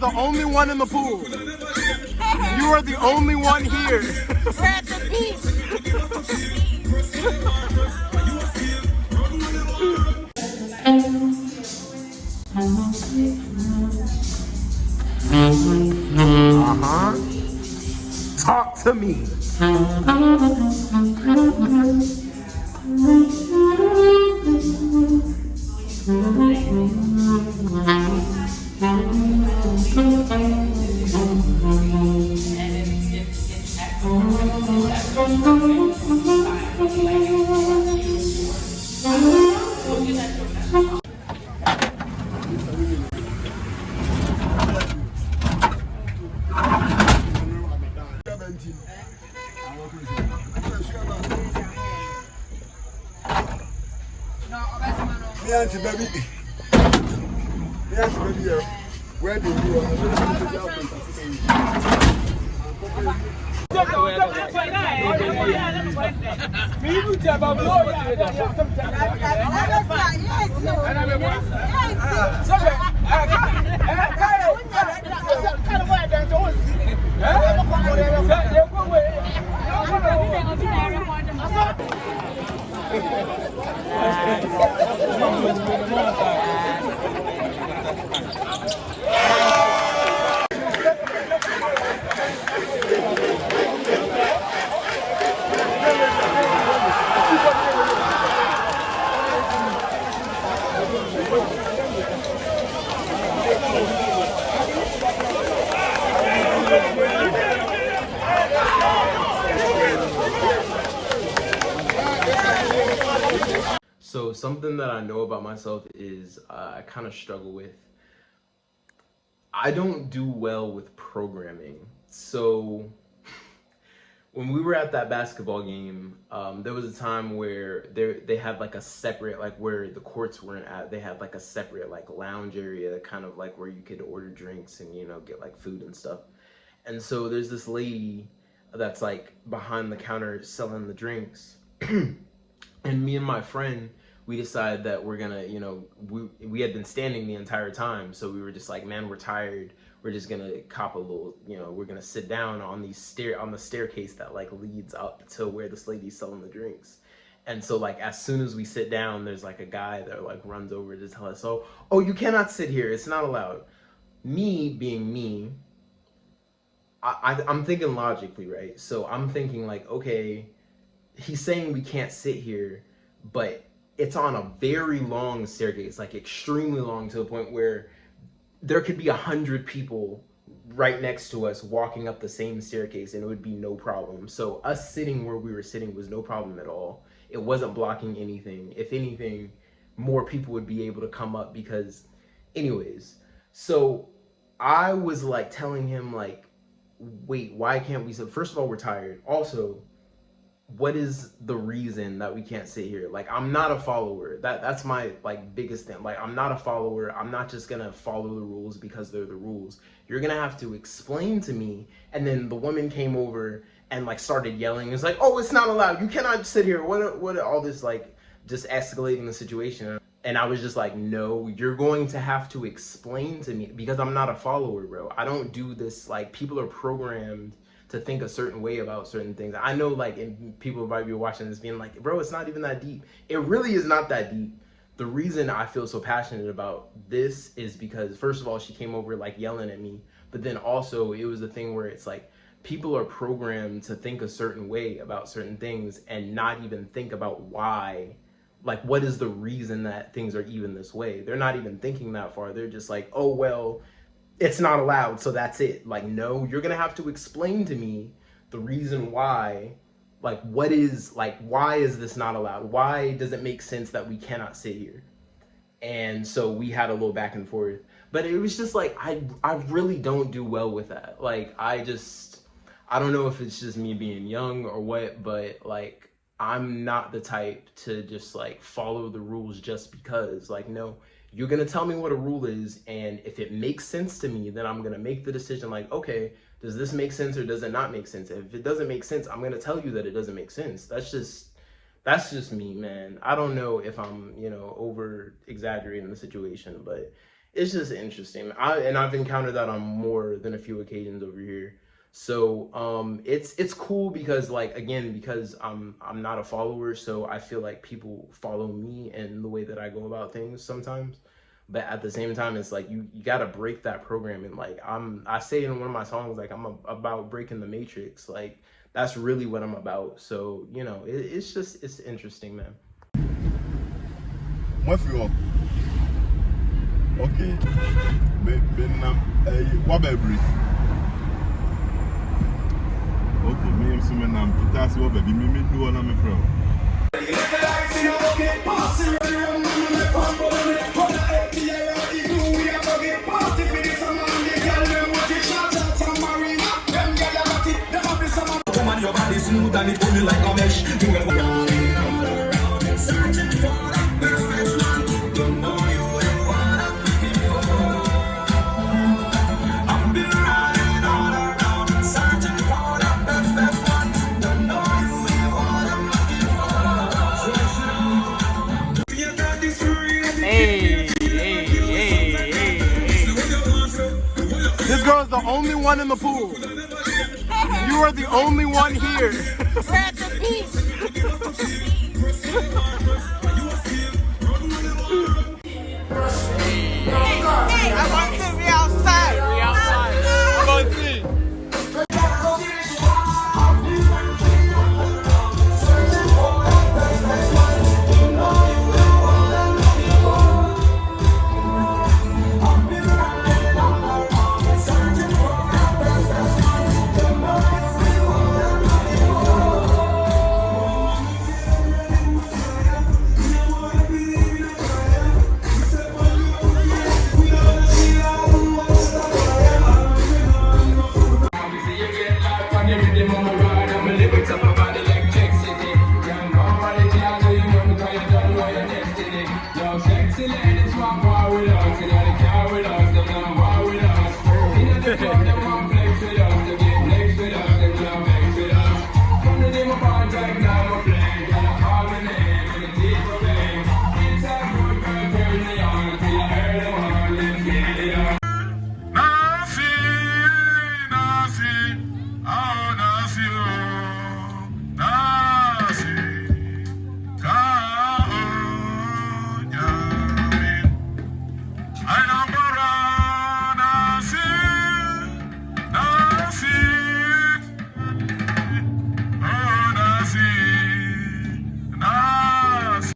the only one in the pool. You are the only one here. We're at the beach. Talk to me. Where do you So something that I know about myself is I kind of struggle with, I don't do well with programming. So when we were at that basketball game, there was a time where they had like a separate, like where the courts weren't at, they had like a separate like lounge area, kind of like where you could order drinks and, you know, get like food and stuff. And so there's this lady that's like behind the counter selling the drinks. And me and my friend, we decided that we're gonna, you know, we had been standing the entire time, so we were just like, man, we're tired. We're just gonna cop a little, you know, we're gonna sit down on the staircase that like leads up to where this lady's selling the drinks. And so like as soon as we sit down, there's like a guy that like runs over to tell us, oh, you cannot sit here. It's not allowed. Me being me, I'm thinking logically, right? So I'm thinking like, okay, he's saying we can't sit here, but it's on a very long staircase, like extremely long, to the point where there could be 100 people right next to us walking up the same staircase and it would be no problem. So us sitting where we were sitting was no problem at all. It wasn't blocking anything. If anything, more people would be able to come up because anyways. So I was like telling him like, wait, why can't we sit? First of all, we're tired. Also, what is the reason that we can't sit here? Like, I'm not a follower. That's my like biggest thing. Like, I'm not a follower. I'm not just gonna follow the rules because they're the rules. You're gonna have to explain to me. And then the woman came over and like started yelling. It's like, oh, it's not allowed. You cannot sit here. What all this, like just escalating the situation. And I was just like, no, you're going to have to explain to me because I'm not a follower, bro. I don't do this. Like, people are programmed to think a certain way about certain things. I know, like, and people might be watching this being like, bro, it's not even that deep. It really is not that deep. The reason I feel so passionate about this is because, first of all, she came over like yelling at me, but then also it was a thing where it's like people are programmed to think a certain way about certain things and not even think about why. Like, what is the reason that things are even this way? They're not even thinking that far. They're just like, oh, well, it's not allowed, so that's it. Like, no, you're gonna have to explain to me the reason why. Like, what is, like, why is this not allowed? Why does it make sense that we cannot sit here? And so we had a little back and forth. But it was just like, I really don't do well with that. Like, I don't know if it's just me being young or what, but like, I'm not the type to just like follow the rules just because. Like, no, you're gonna tell me what a rule is, and if it makes sense to me, then I'm gonna make the decision like, okay, does this make sense or does it not make sense? If it doesn't make sense, I'm gonna tell you that it doesn't make sense. That's just me, man. I don't know if I'm, you know, over exaggerating the situation, but it's just interesting. I've encountered that on more than a few occasions over here. So it's cool because like again because I'm not a follower, so I feel like people follow me and the way that I go about things sometimes. But at the same time, it's like you got to break that programming. Like I say in one of my songs, like about breaking the matrix. Like that's really what I'm about. So you know, it's interesting, man. What's your okay? What baby? Okay, me am summon am Peter so baby me do on am from. Your body smooth and it pull you like a mesh. You will searching for that perfect one. Don't know you what I'm looking for. I've been riding all around, searching for that perfect one. Don't know you what I'm looking for. Hey. This girl's the only one in the pool. You are the only one here. We're at the beach. Hey, I want to be outside.